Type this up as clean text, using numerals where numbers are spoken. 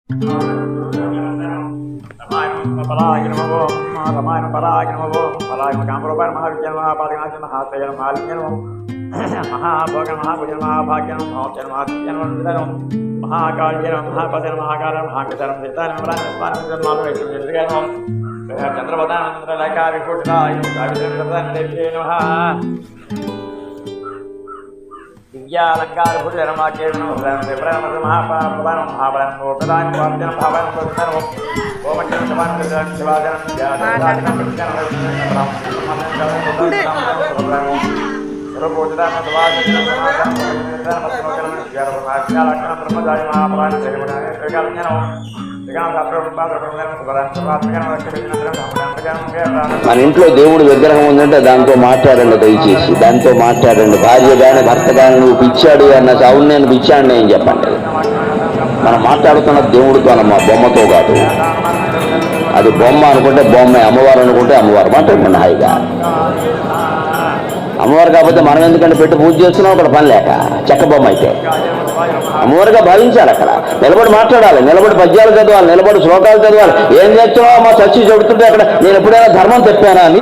महाभोग महाभुज महाभाग्यम महाचर्माजन्म महाकाल्यम महापदन महाकार महाकचरम सीतान चंद्रवदानंद्रलेखा विकुटाय दिव्यालंकार भुजरमाकेण महाप्रधान महाबलम प्रधान वाद्यम भावन प्रधान ओमचन समान शिवाजन మన ఇంట్లో దేవుడు విగ్రహం ఉందంటే దాంతో మాట్లాడండి, దయచేసి దాంతో మాట్లాడండి. భార్య కానీ భర్త కానీ నువ్వు పిచ్చాడు అన్న అవును నేను పిచ్చాడు ఏం చెప్పండి. మనం మాట్లాడుతున్న దేవుడితోనమ్మా, బొమ్మతో కాదు. అది బొమ్మ అనుకుంటే బొమ్మే, అమ్మవారు అనుకుంటే అమ్మవారు. మాట్లాడండి హాయిగా. అమ్మవారు కాకపోతే మనం ఎందుకంటే పెట్టి పూజ చేస్తున్నాం అక్కడ పని లేక. చెక్క బొమ్మ అయితే అమ్మవారుగా భావించాలి. అక్కడ నిలబడి మాట్లాడాలి, నిలబడి పద్యాలు చదవాలి, నిలబడి శ్లోకాలు చదవాలి. ఏం చేస్తున్నావు మా చచ్చి చెబుతుంటే అక్కడ నేను ఎప్పుడైనా ధర్మం తెప్పానా అని